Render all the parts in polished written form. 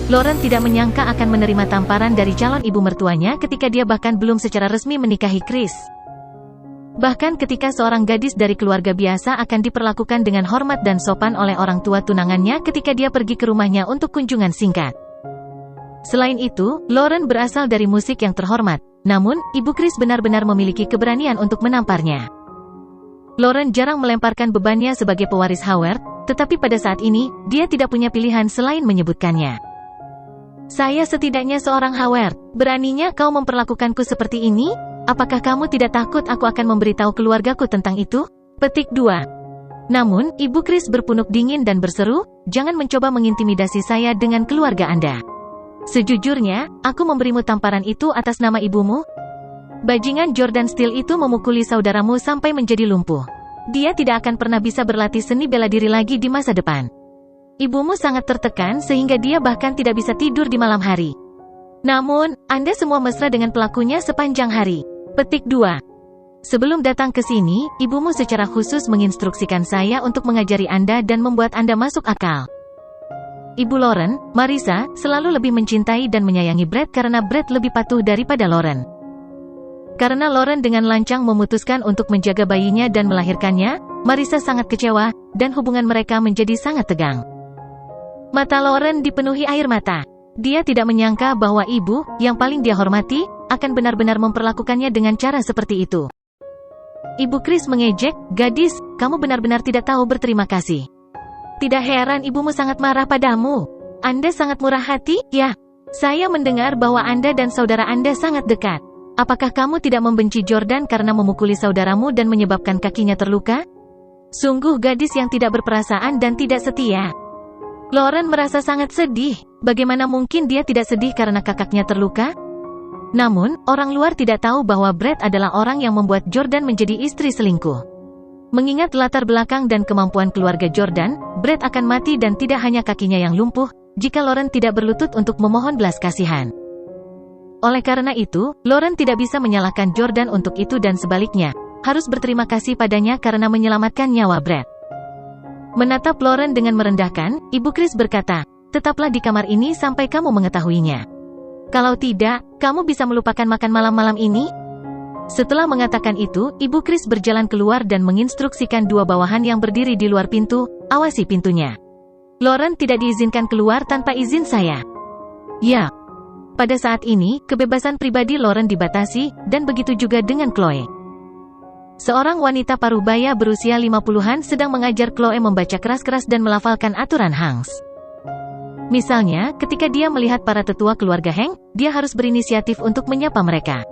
Lauren tidak menyangka akan menerima tamparan dari calon ibu mertuanya ketika dia bahkan belum secara resmi menikahi Chris. Bahkan ketika seorang gadis dari keluarga biasa akan diperlakukan dengan hormat dan sopan oleh orang tua tunangannya ketika dia pergi ke rumahnya untuk kunjungan singkat. Selain itu, Lauren berasal dari musik yang terhormat, namun, ibu Chris benar-benar memiliki keberanian untuk menamparnya. Lauren jarang melemparkan bebannya sebagai pewaris Howard, tetapi pada saat ini, dia tidak punya pilihan selain menyebutkannya. Saya setidaknya seorang Howard, beraninya kau memperlakukanku seperti ini? Apakah kamu tidak takut aku akan memberitahu keluargaku tentang itu? Petik 2. Namun, ibu Chris berpunuk dingin dan berseru, jangan mencoba mengintimidasi saya dengan keluarga Anda. Sejujurnya, aku memberimu tamparan itu atas nama ibumu? Bajingan Jordan Steele itu memukuli saudaramu sampai menjadi lumpuh. Dia tidak akan pernah bisa berlatih seni bela diri lagi di masa depan. Ibumu sangat tertekan sehingga dia bahkan tidak bisa tidur di malam hari. Namun, Anda semua mesra dengan pelakunya sepanjang hari. Petik 2. Sebelum datang ke sini, ibumu secara khusus menginstruksikan saya untuk mengajari Anda dan membuat Anda masuk akal. Ibu Lauren, Marissa, selalu lebih mencintai dan menyayangi Brett karena Brett lebih patuh daripada Lauren. Karena Lauren dengan lancang memutuskan untuk menjaga bayinya dan melahirkannya, Marissa sangat kecewa, dan hubungan mereka menjadi sangat tegang. Mata Lauren dipenuhi air mata. Dia tidak menyangka bahwa ibu, yang paling dia hormati, akan benar-benar memperlakukannya dengan cara seperti itu. Ibu Chris mengejek, gadis, kamu benar-benar tidak tahu berterima kasih. Tidak heran ibumu sangat marah padamu. Anda sangat murah hati, ya? Saya mendengar bahwa Anda dan saudara Anda sangat dekat. Apakah kamu tidak membenci Jordan karena memukuli saudaramu dan menyebabkan kakinya terluka? Sungguh gadis yang tidak berperasaan dan tidak setia. Lauren merasa sangat sedih. Bagaimana mungkin dia tidak sedih karena kakaknya terluka? Namun, orang luar tidak tahu bahwa Brett adalah orang yang membuat Jordan menjadi istri selingkuh. Mengingat latar belakang dan kemampuan keluarga Jordan, Brett akan mati dan tidak hanya kakinya yang lumpuh, jika Lauren tidak berlutut untuk memohon belas kasihan. Oleh karena itu, Lauren tidak bisa menyalahkan Jordan untuk itu dan sebaliknya, harus berterima kasih padanya karena menyelamatkan nyawa Brett. Menatap Lauren dengan merendahkan, Ibu Chris berkata, tetaplah di kamar ini sampai kamu mengetahuinya. Kalau tidak, kamu bisa melupakan makan malam-malam ini? Setelah mengatakan itu, Ibu Chris berjalan keluar dan menginstruksikan dua bawahan yang berdiri di luar pintu, awasi pintunya. Lauren tidak diizinkan keluar tanpa izin saya. Ya. Pada saat ini, kebebasan pribadi Lauren dibatasi, dan begitu juga dengan Chloe. Seorang wanita parubaya berusia 50-an sedang mengajar Chloe membaca keras-keras dan melafalkan aturan Hanks. Misalnya, ketika dia melihat para tetua keluarga Hank, dia harus berinisiatif untuk menyapa mereka.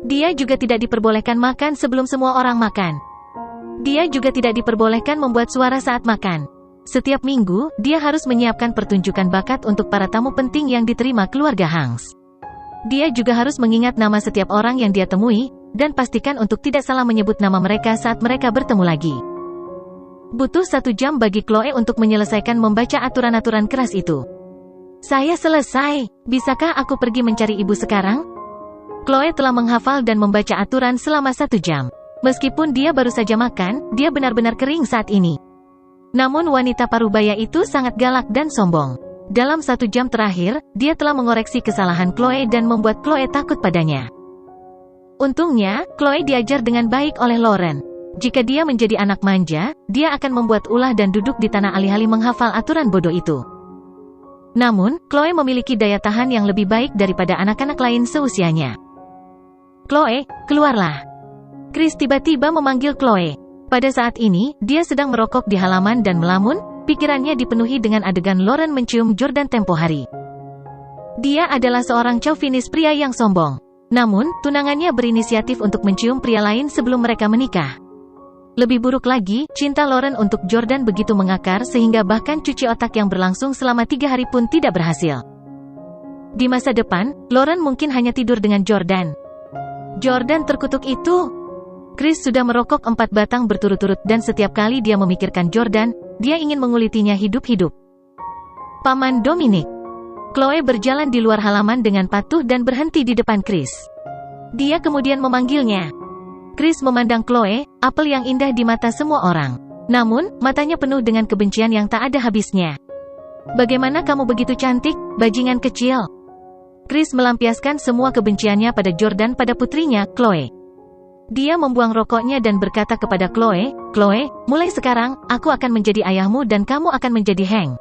Dia juga tidak diperbolehkan makan sebelum semua orang makan. Dia juga tidak diperbolehkan membuat suara saat makan. Setiap minggu, dia harus menyiapkan pertunjukan bakat untuk para tamu penting yang diterima keluarga Hanks. Dia juga harus mengingat nama setiap orang yang dia temui, dan pastikan untuk tidak salah menyebut nama mereka saat mereka bertemu lagi. Butuh 1 jam bagi Chloe untuk menyelesaikan membaca aturan-aturan keras itu. Saya selesai, bisakah aku pergi mencari ibu sekarang? Chloe telah menghafal dan membaca aturan selama 1 jam. Meskipun dia baru saja makan, dia benar-benar kering saat ini. Namun wanita parubaya itu sangat galak dan sombong. Dalam 1 jam terakhir, dia telah mengoreksi kesalahan Chloe dan membuat Chloe takut padanya. Untungnya, Chloe diajar dengan baik oleh Lauren. Jika dia menjadi anak manja, dia akan membuat ulah dan duduk di tanah alih-alih menghafal aturan bodoh itu. Namun, Chloe memiliki daya tahan yang lebih baik daripada anak-anak lain seusianya. Chloe, keluarlah. Chris tiba-tiba memanggil Chloe. Pada saat ini, dia sedang merokok di halaman dan melamun, pikirannya dipenuhi dengan adegan Lauren mencium Jordan tempo hari. Dia adalah seorang chauvinis pria yang sombong. Namun, tunangannya berinisiatif untuk mencium pria lain sebelum mereka menikah. Lebih buruk lagi, cinta Lauren untuk Jordan begitu mengakar sehingga bahkan cuci otak yang berlangsung selama 3 hari pun tidak berhasil. Di masa depan, Lauren mungkin hanya tidur dengan Jordan. Jordan terkutuk itu. Chris sudah merokok 4 batang berturut-turut dan setiap kali dia memikirkan Jordan, dia ingin mengulitinya hidup-hidup. Paman Dominic. Chloe berjalan di luar halaman dengan patuh dan berhenti di depan Chris. Dia kemudian memanggilnya. Chris memandang Chloe, apel yang indah di mata semua orang. Namun, matanya penuh dengan kebencian yang tak ada habisnya. Bagaimana kamu begitu cantik, bajingan kecil? Chris melampiaskan semua kebenciannya pada Jordan pada putrinya, Chloe. Dia membuang rokoknya dan berkata kepada Chloe, "Chloe, mulai sekarang, aku akan menjadi ayahmu dan kamu akan menjadi Hank."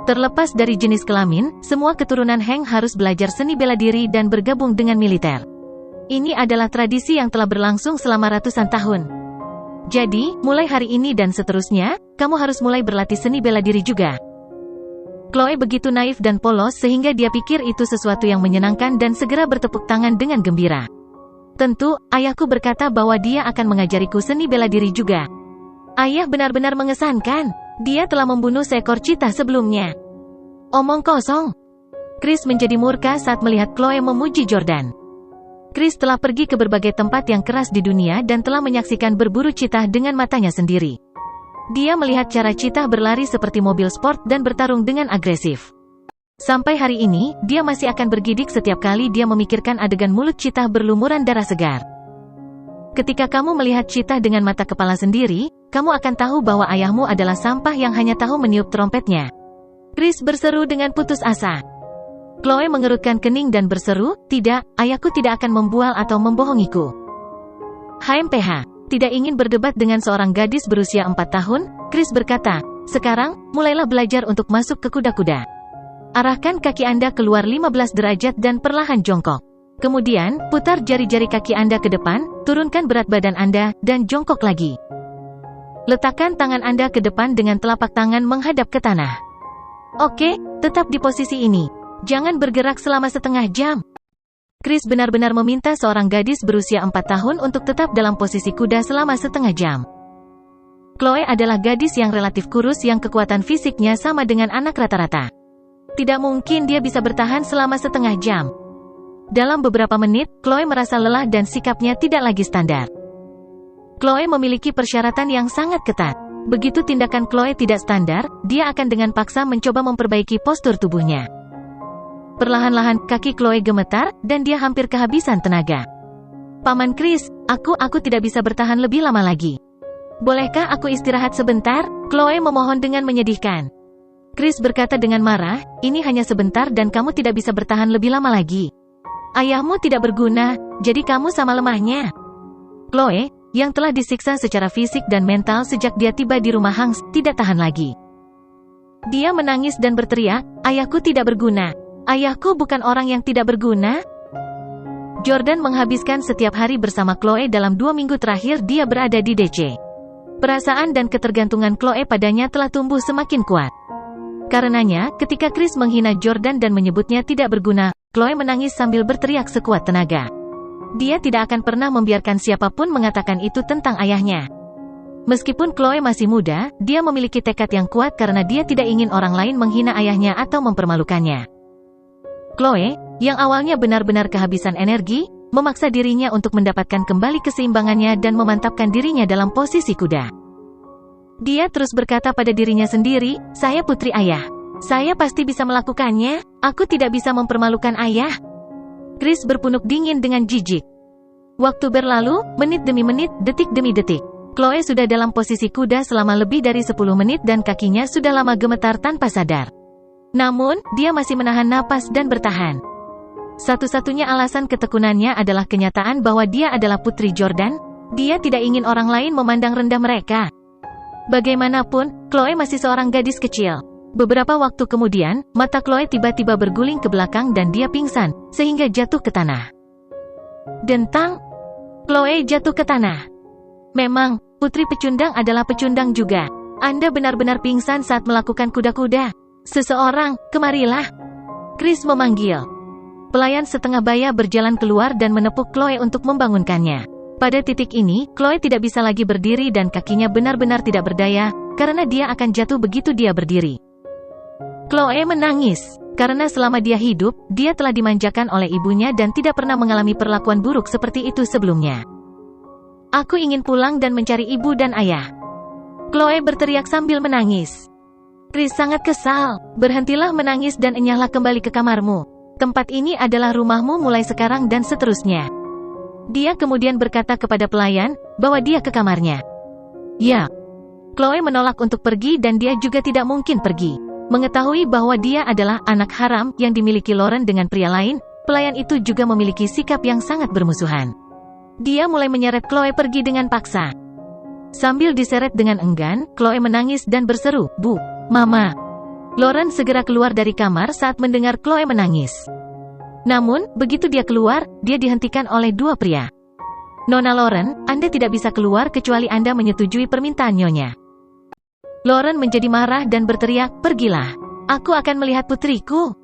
Terlepas dari jenis kelamin, semua keturunan Hank harus belajar seni bela diri dan bergabung dengan militer. Ini adalah tradisi yang telah berlangsung selama ratusan tahun. Jadi, mulai hari ini dan seterusnya, kamu harus mulai berlatih seni bela diri juga. Chloe begitu naif dan polos sehingga dia pikir itu sesuatu yang menyenangkan dan segera bertepuk tangan dengan gembira. Tentu, ayahku berkata bahwa dia akan mengajariku seni bela diri juga. Ayah benar-benar mengesankan. Dia telah membunuh seekor cheetah sebelumnya. Omong kosong. Chris menjadi murka saat melihat Chloe memuji Jordan. Chris telah pergi ke berbagai tempat yang keras di dunia dan telah menyaksikan berburu cheetah dengan matanya sendiri. Dia melihat cara cheetah berlari seperti mobil sport dan bertarung dengan agresif. Sampai hari ini, dia masih akan bergidik setiap kali dia memikirkan adegan mulut cheetah berlumuran darah segar. Ketika kamu melihat cheetah dengan mata kepala sendiri, kamu akan tahu bahwa ayahmu adalah sampah yang hanya tahu meniup trompetnya. Chris berseru dengan putus asa. Chloe mengerutkan kening dan berseru, "Tidak, ayahku tidak akan membual atau membohongiku." HMPH. Tidak ingin berdebat dengan seorang gadis berusia 4 tahun, Chris berkata, "Sekarang, mulailah belajar untuk masuk ke kuda-kuda. Arahkan kaki Anda keluar 15 derajat dan perlahan jongkok. Kemudian, putar jari-jari kaki Anda ke depan, turunkan berat badan Anda, dan jongkok lagi. Letakkan tangan Anda ke depan dengan telapak tangan menghadap ke tanah. Oke, tetap di posisi ini. Jangan bergerak selama setengah jam." Chris benar-benar meminta seorang gadis berusia 4 tahun untuk tetap dalam posisi kuda selama setengah jam. Chloe adalah gadis yang relatif kurus yang kekuatan fisiknya sama dengan anak rata-rata. Tidak mungkin dia bisa bertahan selama setengah jam. Dalam beberapa menit, Chloe merasa lelah dan sikapnya tidak lagi standar. Chloe memiliki persyaratan yang sangat ketat. Begitu tindakan Chloe tidak standar, dia akan dengan paksa mencoba memperbaiki postur tubuhnya. Perlahan-lahan, kaki Chloe gemetar, dan dia hampir kehabisan tenaga. "Paman Chris, aku tidak bisa bertahan lebih lama lagi. Bolehkah aku istirahat sebentar?" Chloe memohon dengan menyedihkan. Chris berkata dengan marah, "Ini hanya sebentar dan kamu tidak bisa bertahan lebih lama lagi. Ayahmu tidak berguna, jadi kamu sama lemahnya." Chloe, yang telah disiksa secara fisik dan mental sejak dia tiba di rumah Hanks, tidak tahan lagi. Dia menangis dan berteriak, "Ayahku tidak berguna. Ayahku bukan orang yang tidak berguna." Jordan menghabiskan setiap hari bersama Chloe dalam 2 minggu terakhir dia berada di DC. Perasaan dan ketergantungan Chloe padanya telah tumbuh semakin kuat. Karenanya, ketika Chris menghina Jordan dan menyebutnya tidak berguna, Chloe menangis sambil berteriak sekuat tenaga. Dia tidak akan pernah membiarkan siapapun mengatakan itu tentang ayahnya. Meskipun Chloe masih muda, dia memiliki tekad yang kuat karena dia tidak ingin orang lain menghina ayahnya atau mempermalukannya. Chloe, yang awalnya benar-benar kehabisan energi, memaksa dirinya untuk mendapatkan kembali keseimbangannya dan memantapkan dirinya dalam posisi kuda. Dia terus berkata pada dirinya sendiri, "Saya putri ayah. Saya pasti bisa melakukannya, aku tidak bisa mempermalukan ayah." Chris berpunuk dingin dengan jijik. Waktu berlalu, menit demi menit, detik demi detik. Chloe sudah dalam posisi kuda selama lebih dari 10 menit dan kakinya sudah lama gemetar tanpa sadar. Namun, dia masih menahan napas dan bertahan. Satu-satunya alasan ketekunannya adalah kenyataan bahwa dia adalah putri Jordan. Dia tidak ingin orang lain memandang rendah mereka. Bagaimanapun, Chloe masih seorang gadis kecil. Beberapa waktu kemudian, mata Chloe tiba-tiba berguling ke belakang dan dia pingsan, sehingga jatuh ke tanah. Dentang! Chloe jatuh ke tanah. Memang, putri pecundang adalah pecundang juga. Anda benar-benar pingsan saat melakukan kuda-kuda. Seseorang, kemarilah. Chris memanggil. Pelayan setengah baya berjalan keluar dan menepuk Chloe untuk membangunkannya. Pada titik ini, Chloe tidak bisa lagi berdiri dan kakinya benar-benar tidak berdaya, karena dia akan jatuh begitu dia berdiri. Chloe menangis, karena selama dia hidup, dia telah dimanjakan oleh ibunya dan tidak pernah mengalami perlakuan buruk seperti itu sebelumnya. "Aku ingin pulang dan mencari ibu dan ayah." Chloe berteriak sambil menangis. Chris sangat kesal. "Berhentilah menangis dan enyahlah kembali ke kamarmu. Tempat ini adalah rumahmu mulai sekarang dan seterusnya." Dia kemudian berkata kepada pelayan, bahwa dia ke kamarnya. "Ya." Chloe menolak untuk pergi dan dia juga tidak mungkin pergi. Mengetahui bahwa dia adalah anak haram yang dimiliki Lauren dengan pria lain, pelayan itu juga memiliki sikap yang sangat bermusuhan. Dia mulai menyeret Chloe pergi dengan paksa. Sambil diseret dengan enggan, Chloe menangis dan berseru, "Bu, Mama." Lauren segera keluar dari kamar saat mendengar Chloe menangis. Namun, begitu dia keluar, dia dihentikan oleh dua pria. "Nona Lauren, Anda tidak bisa keluar kecuali Anda menyetujui permintaan Nyonya." Lauren menjadi marah dan berteriak, "Pergilah. Aku akan melihat putriku."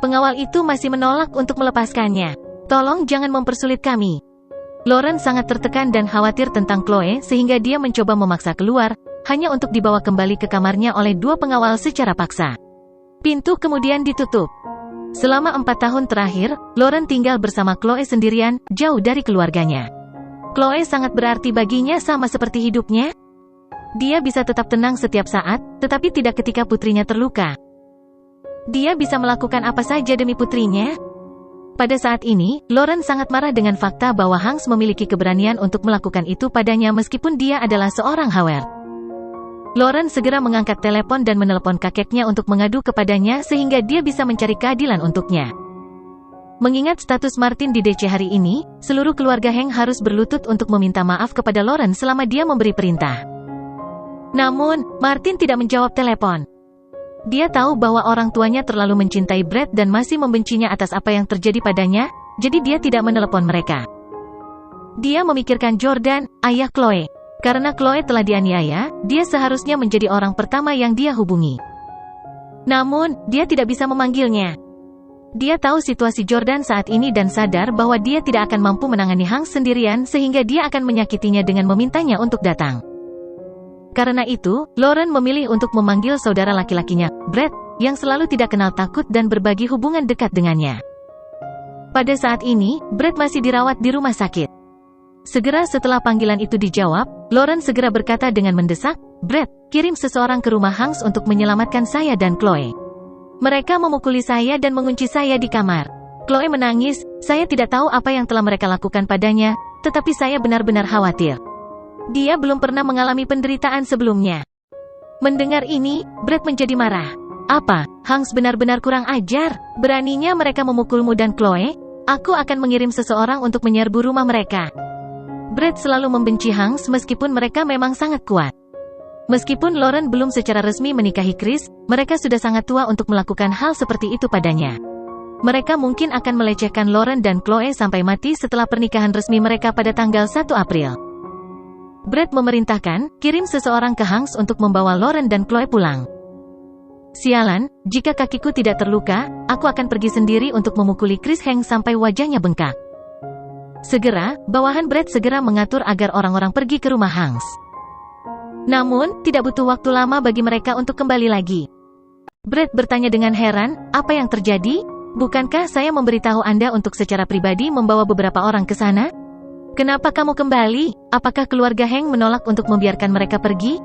Pengawal itu masih menolak untuk melepaskannya. "Tolong jangan mempersulit kami." Lauren sangat tertekan dan khawatir tentang Chloe sehingga dia mencoba memaksa keluar, hanya untuk dibawa kembali ke kamarnya oleh dua pengawal secara paksa. Pintu kemudian ditutup. Selama 4 tahun terakhir, Lauren tinggal bersama Chloe sendirian, jauh dari keluarganya. Chloe sangat berarti baginya sama seperti hidupnya. Dia bisa tetap tenang setiap saat, tetapi tidak ketika putrinya terluka. Dia bisa melakukan apa saja demi putrinya. Pada saat ini, Lauren sangat marah dengan fakta bahwa Hanks memiliki keberanian untuk melakukan itu padanya meskipun dia adalah seorang Howard. Lauren segera mengangkat telepon dan menelepon kakeknya untuk mengadu kepadanya sehingga dia bisa mencari keadilan untuknya. Mengingat status Martin di DC hari ini, seluruh keluarga Hank harus berlutut untuk meminta maaf kepada Lauren selama dia memberi perintah. Namun, Martin tidak menjawab telepon. Dia tahu bahwa orang tuanya terlalu mencintai Brett dan masih membencinya atas apa yang terjadi padanya, jadi dia tidak menelepon mereka. Dia memikirkan Jordan, ayah Chloe. Karena Chloe telah dianiaya, dia seharusnya menjadi orang pertama yang dia hubungi. Namun, dia tidak bisa memanggilnya. Dia tahu situasi Jordan saat ini dan sadar bahwa dia tidak akan mampu menangani Hanks sendirian sehingga dia akan menyakitinya dengan memintanya untuk datang. Karena itu, Lauren memilih untuk memanggil saudara laki-lakinya, Brett, yang selalu tidak kenal takut dan berbagi hubungan dekat dengannya. Pada saat ini, Brett masih dirawat di rumah sakit. Segera setelah panggilan itu dijawab, Lauren segera berkata dengan mendesak, "Brett, kirim seseorang ke rumah Hanks untuk menyelamatkan saya dan Chloe. Mereka memukuli saya dan mengunci saya di kamar." Chloe menangis, "Saya tidak tahu apa yang telah mereka lakukan padanya, tetapi saya benar-benar khawatir. Dia belum pernah mengalami penderitaan sebelumnya." Mendengar ini, Brett menjadi marah. "Apa, Hanks benar-benar kurang ajar? Beraninya mereka memukulmu dan Chloe? Aku akan mengirim seseorang untuk menyerbu rumah mereka." Brett selalu membenci Hanks meskipun mereka memang sangat kuat. Meskipun Lauren belum secara resmi menikahi Chris, mereka sudah sangat tua untuk melakukan hal seperti itu padanya. Mereka mungkin akan melecehkan Lauren dan Chloe sampai mati setelah pernikahan resmi mereka pada tanggal 1 April. Brett memerintahkan, kirim seseorang ke Hanks untuk membawa Lauren dan Chloe pulang. "Sialan, jika kakiku tidak terluka, aku akan pergi sendiri untuk memukuli Chris Hanks sampai wajahnya bengkak." Segera, bawahan Brett segera mengatur agar orang-orang pergi ke rumah Hanks. Namun, tidak butuh waktu lama bagi mereka untuk kembali lagi. Brett bertanya dengan heran, "Apa yang terjadi? Bukankah saya memberitahu Anda untuk secara pribadi membawa beberapa orang ke sana? Kenapa kamu kembali? Apakah keluarga Hank menolak untuk membiarkan mereka pergi?"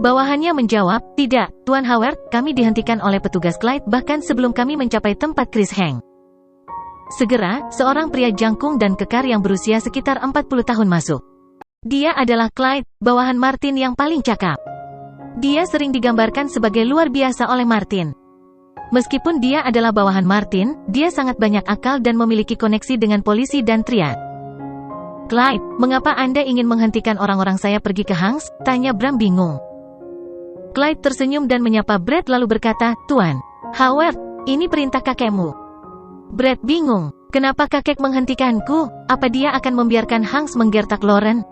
Bawahannya menjawab, "Tidak, Tuan Howard, kami dihentikan oleh petugas Clyde bahkan sebelum kami mencapai tempat Chris Hank." Segera, seorang pria jangkung dan kekar yang berusia sekitar 40 tahun masuk. Dia adalah Clyde, bawahan Martin yang paling cakap. Dia sering digambarkan sebagai luar biasa oleh Martin. Meskipun dia adalah bawahan Martin, dia sangat banyak akal dan memiliki koneksi dengan polisi dan triad. "Clyde, mengapa Anda ingin menghentikan orang-orang saya pergi ke Hanks?" tanya Bram bingung. Clyde tersenyum dan menyapa Brett lalu berkata, "Tuan Howard, ini perintah kakekmu." Brett bingung, kenapa kakek menghentikanku? Apa dia akan membiarkan Hanks menggertak Lauren?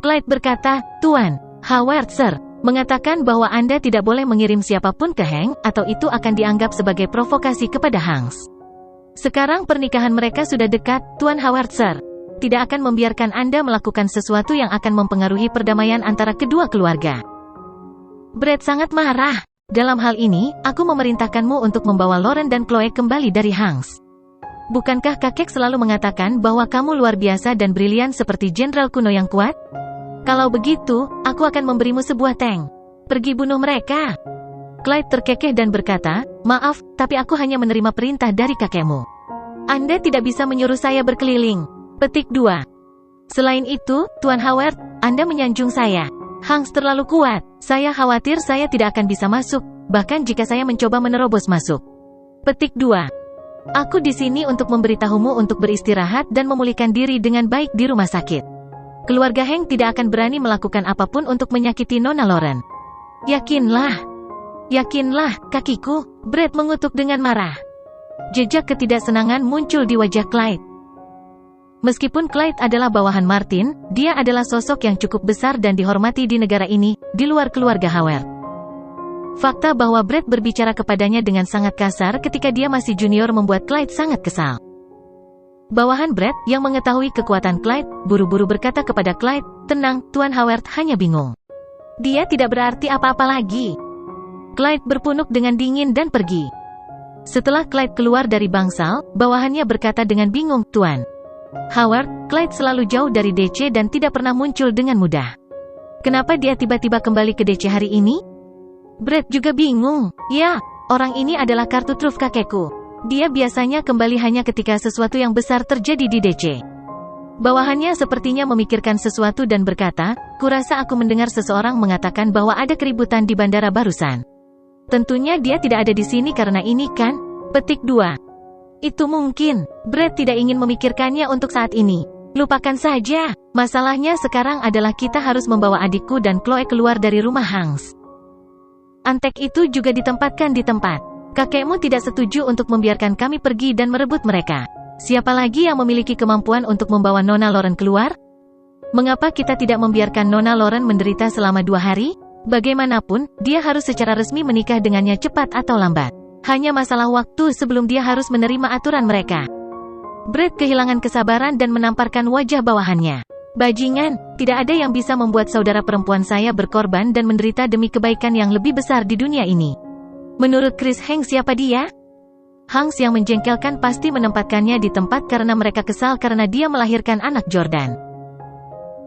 Clyde berkata, "Tuan Howard, Sir, mengatakan bahwa Anda tidak boleh mengirim siapapun ke Hank, atau itu akan dianggap sebagai provokasi kepada Hanks. Sekarang pernikahan mereka sudah dekat, Tuan Howard, Sir. Tidak akan membiarkan Anda melakukan sesuatu yang akan mempengaruhi perdamaian antara kedua keluarga." Brett sangat marah. "Dalam hal ini, aku memerintahkanmu untuk membawa Lauren dan Chloe kembali dari Hanks. Bukankah kakek selalu mengatakan bahwa kamu luar biasa dan brilian seperti jenderal kuno yang kuat? Kalau begitu, aku akan memberimu sebuah tank. Pergi bunuh mereka." Clyde terkekeh dan berkata, "Maaf, tapi aku hanya menerima perintah dari kakekmu. Anda tidak bisa menyuruh saya berkeliling." Petik 2. "Selain itu, Tuan Howard, Anda menyanjung saya. Hanks terlalu kuat. Saya khawatir saya tidak akan bisa masuk. bahkan jika saya mencoba menerobos masuk. Petik 2. Aku di sini untuk memberitahumu untuk beristirahat dan memulihkan diri dengan baik di rumah sakit. Keluarga Hank tidak akan berani melakukan apapun untuk menyakiti Nona Lauren. Yakinlah. Yakinlah, kakiku, Brett mengutuk dengan marah. Jejak ketidaksenangan muncul di wajah Clyde. Meskipun Clyde adalah bawahan Martin, dia adalah sosok yang cukup besar dan dihormati di negara ini, di luar keluarga Howard. Fakta bahwa Brett berbicara kepadanya dengan sangat kasar ketika dia masih junior membuat Clyde sangat kesal. Bawahan Brett, yang mengetahui kekuatan Clyde, buru-buru berkata kepada Clyde, "Tenang, Tuan Howard hanya bingung. Dia tidak berarti apa-apa lagi." Clyde berpunuk dengan dingin dan pergi. Setelah Clyde keluar dari bangsal, bawahannya berkata dengan bingung, "Tuan Howard, Clyde selalu jauh dari DC dan tidak pernah muncul dengan mudah. Kenapa dia tiba-tiba kembali ke DC hari ini?" Brett juga bingung. "Ya, orang ini adalah kartu truf kakekku. Dia biasanya kembali hanya ketika sesuatu yang besar terjadi di DC." Bawahannya sepertinya memikirkan sesuatu dan berkata, "Kurasa aku mendengar seseorang mengatakan bahwa ada keributan di bandara barusan. Tentunya dia tidak ada di sini karena ini kan?" Petik 2. Itu mungkin. Brett tidak ingin memikirkannya untuk saat ini. Lupakan saja. Masalahnya sekarang adalah kita harus membawa adikku dan Chloe keluar dari rumah Hanks. Antek itu juga ditempatkan di tempat. Kakekmu tidak setuju untuk membiarkan kami pergi dan merebut mereka. Siapa lagi yang memiliki kemampuan untuk membawa Nona Lauren keluar? Mengapa kita tidak membiarkan Nona Lauren menderita selama 2 hari? Bagaimanapun, dia harus secara resmi menikah dengannya cepat atau lambat. Hanya masalah waktu sebelum dia harus menerima aturan mereka. Brett kehilangan kesabaran dan menamparkan wajah bawahannya. "Bajingan, tidak ada yang bisa membuat saudara perempuan saya berkorban dan menderita demi kebaikan yang lebih besar di dunia ini. Menurut Chris Hank siapa dia?" Hanks yang menjengkelkan pasti menempatkannya di tempat karena mereka kesal karena dia melahirkan anak Jordan.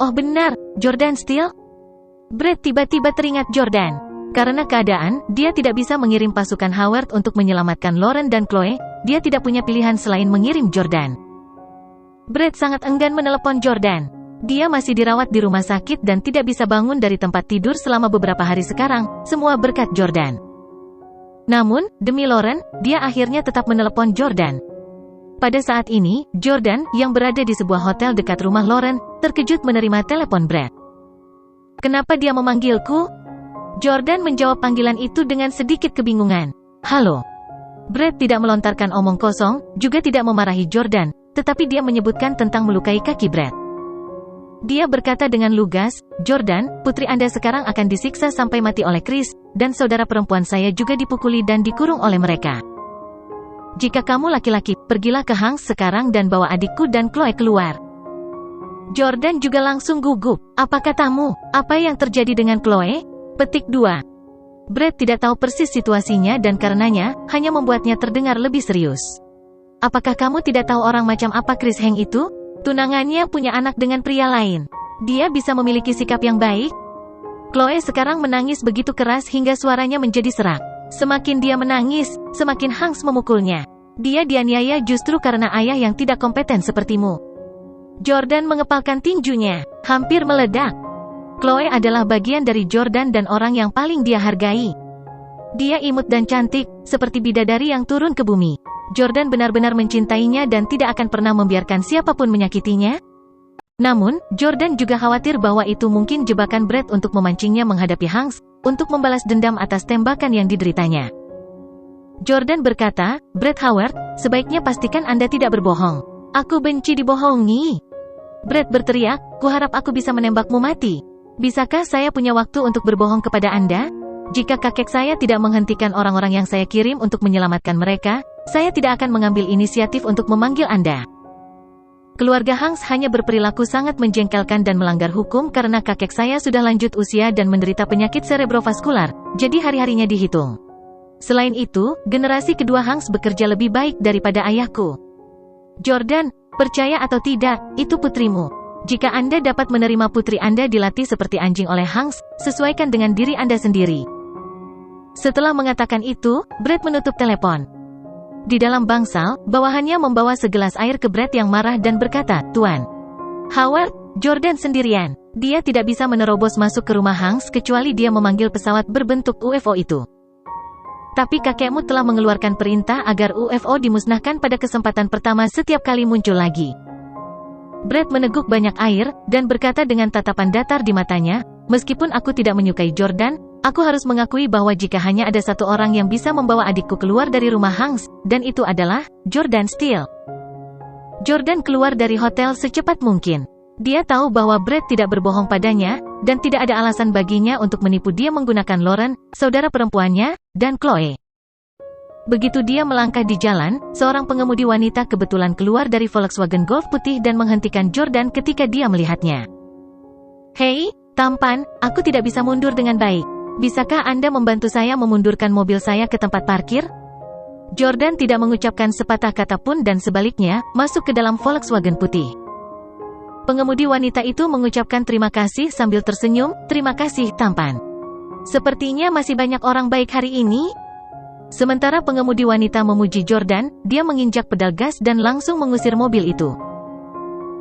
"Oh benar, Jordan Steele?" Brett tiba-tiba teringat Jordan. Karena keadaan, dia tidak bisa mengirim pasukan Howard untuk menyelamatkan Lauren dan Chloe, dia tidak punya pilihan selain mengirim Jordan. Brett sangat enggan menelepon Jordan. Dia masih dirawat di rumah sakit dan tidak bisa bangun dari tempat tidur selama beberapa hari sekarang, semua berkat Jordan. Namun, demi Lauren, dia akhirnya tetap menelepon Jordan. Pada saat ini, Jordan, yang berada di sebuah hotel dekat rumah Lauren, terkejut menerima telepon Brett. "Kenapa dia memanggilku?" Jordan menjawab panggilan itu dengan sedikit kebingungan. "Halo." Brett tidak melontarkan omong kosong, juga tidak memarahi Jordan, tetapi dia menyebutkan tentang melukai kaki Brett. Dia berkata dengan lugas, "Jordan, putri Anda sekarang akan disiksa sampai mati oleh Chris, dan saudara perempuan saya juga dipukuli dan dikurung oleh mereka. Jika kamu laki-laki, pergilah ke Hanks sekarang dan bawa adikku dan Chloe keluar." Jordan juga langsung gugup. "Apa katamu? Apa yang terjadi dengan Chloe?" Petik 2. Brett tidak tahu persis situasinya dan karenanya, hanya membuatnya terdengar lebih serius. "Apakah kamu tidak tahu orang macam apa Chris Hank itu? Tunangannya punya anak dengan pria lain. Dia bisa memiliki sikap yang baik?" Chloe sekarang menangis begitu keras hingga suaranya menjadi serak. Semakin dia menangis, semakin Hanks memukulnya. "Dia dianiaya justru karena ayah yang tidak kompeten sepertimu." Jordan mengepalkan tinjunya, hampir meledak. Chloe adalah bagian dari Jordan dan orang yang paling dia hargai. Dia imut dan cantik, seperti bidadari yang turun ke bumi. Jordan benar-benar mencintainya dan tidak akan pernah membiarkan siapapun menyakitinya. Namun, Jordan juga khawatir bahwa itu mungkin jebakan Brett untuk memancingnya menghadapi Hanks, untuk membalas dendam atas tembakan yang dideritanya. Jordan berkata, "Brett Howard, sebaiknya pastikan Anda tidak berbohong. Aku benci dibohongi." Brett berteriak, "Kuharap aku bisa menembakmu mati. Bisakah saya punya waktu untuk berbohong kepada Anda? Jika kakek saya tidak menghentikan orang-orang yang saya kirim untuk menyelamatkan mereka, saya tidak akan mengambil inisiatif untuk memanggil Anda." Keluarga Hanks hanya berperilaku sangat menjengkelkan dan melanggar hukum karena kakek saya sudah lanjut usia dan menderita penyakit cerebrovaskular, jadi hari-harinya dihitung. Selain itu, generasi kedua Hanks bekerja lebih baik daripada ayahku. Jordan, percaya atau tidak, itu putrimu. Jika Anda dapat menerima putri Anda dilatih seperti anjing oleh Hanks, sesuaikan dengan diri Anda sendiri. Setelah mengatakan itu, Brett menutup telepon. Di dalam bangsal, bawahannya membawa segelas air ke Brett yang marah dan berkata, "Tuan Howard, Jordan sendirian. Dia tidak bisa menerobos masuk ke rumah Hanks kecuali dia memanggil pesawat berbentuk UFO itu." Tapi kakekmu telah mengeluarkan perintah agar UFO dimusnahkan pada kesempatan pertama setiap kali muncul lagi. Brad meneguk banyak air, dan berkata dengan tatapan datar di matanya, meskipun aku tidak menyukai Jordan, aku harus mengakui bahwa jika hanya ada satu orang yang bisa membawa adikku keluar dari rumah Hanks, dan itu adalah Jordan Steele. Jordan keluar dari hotel secepat mungkin. Dia tahu bahwa Brad tidak berbohong padanya, dan tidak ada alasan baginya untuk menipu dia menggunakan Lauren, saudara perempuannya, dan Chloe. Begitu dia melangkah di jalan, seorang pengemudi wanita kebetulan keluar dari Volkswagen Golf putih dan menghentikan Jordan ketika dia melihatnya. "Hei, tampan, aku tidak bisa mundur dengan baik. Bisakah Anda membantu saya memundurkan mobil saya ke tempat parkir?" Jordan tidak mengucapkan sepatah kata pun dan sebaliknya, masuk ke dalam Volkswagen putih. Pengemudi wanita itu mengucapkan terima kasih sambil tersenyum, "Terima kasih, tampan. Sepertinya masih banyak orang baik hari ini." Sementara pengemudi wanita memuji Jordan, dia menginjak pedal gas dan langsung mengusir mobil itu.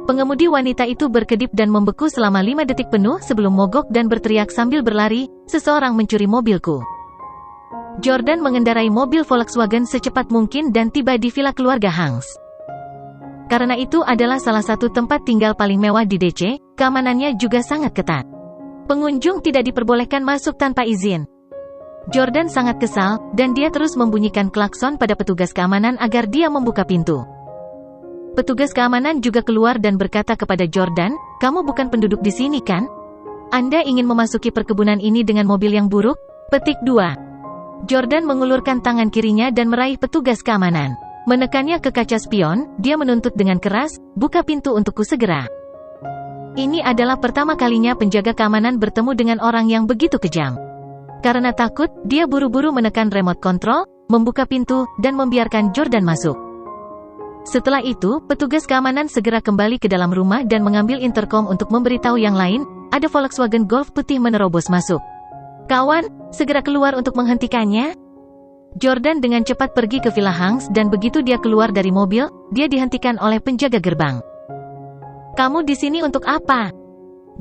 Pengemudi wanita itu berkedip dan membeku selama 5 detik penuh sebelum mogok dan berteriak sambil berlari, "Seseorang mencuri mobilku." Jordan mengendarai mobil Volkswagen secepat mungkin dan tiba di villa keluarga Hanks. Karena itu adalah salah satu tempat tinggal paling mewah di DC, keamanannya juga sangat ketat. Pengunjung tidak diperbolehkan masuk tanpa izin. Jordan sangat kesal, dan dia terus membunyikan klakson pada petugas keamanan agar dia membuka pintu. Petugas keamanan juga keluar dan berkata kepada Jordan, "Kamu bukan penduduk di sini kan? Anda ingin memasuki perkebunan ini dengan mobil yang buruk?" Petik 2. Jordan mengulurkan tangan kirinya dan meraih petugas keamanan. Menekannya ke kaca spion, dia menuntut dengan keras, "Buka pintu untukku segera." Ini adalah pertama kalinya penjaga keamanan bertemu dengan orang yang begitu kejam. Karena takut, dia buru-buru menekan remote control, membuka pintu, dan membiarkan Jordan masuk. Setelah itu, petugas keamanan segera kembali ke dalam rumah dan mengambil intercom untuk memberitahu yang lain, ada Volkswagen Golf putih menerobos masuk. "Kawan, segera keluar untuk menghentikannya." Jordan dengan cepat pergi ke villa Hanks dan begitu dia keluar dari mobil, dia dihentikan oleh penjaga gerbang. "Kamu di sini untuk apa?"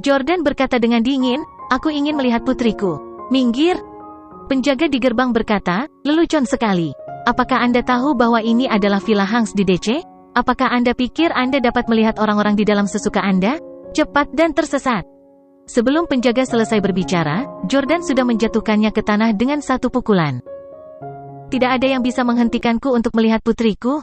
Jordan berkata dengan dingin, "Aku ingin melihat putriku." "Minggir!" Penjaga di gerbang berkata, "Lelucon sekali. Apakah Anda tahu bahwa ini adalah villa Hanks di DC? Apakah Anda pikir Anda dapat melihat orang-orang di dalam sesuka Anda? Cepat dan tersesat." Sebelum penjaga selesai berbicara, Jordan sudah menjatuhkannya ke tanah dengan satu pukulan. "Tidak ada yang bisa menghentikanku untuk melihat putriku."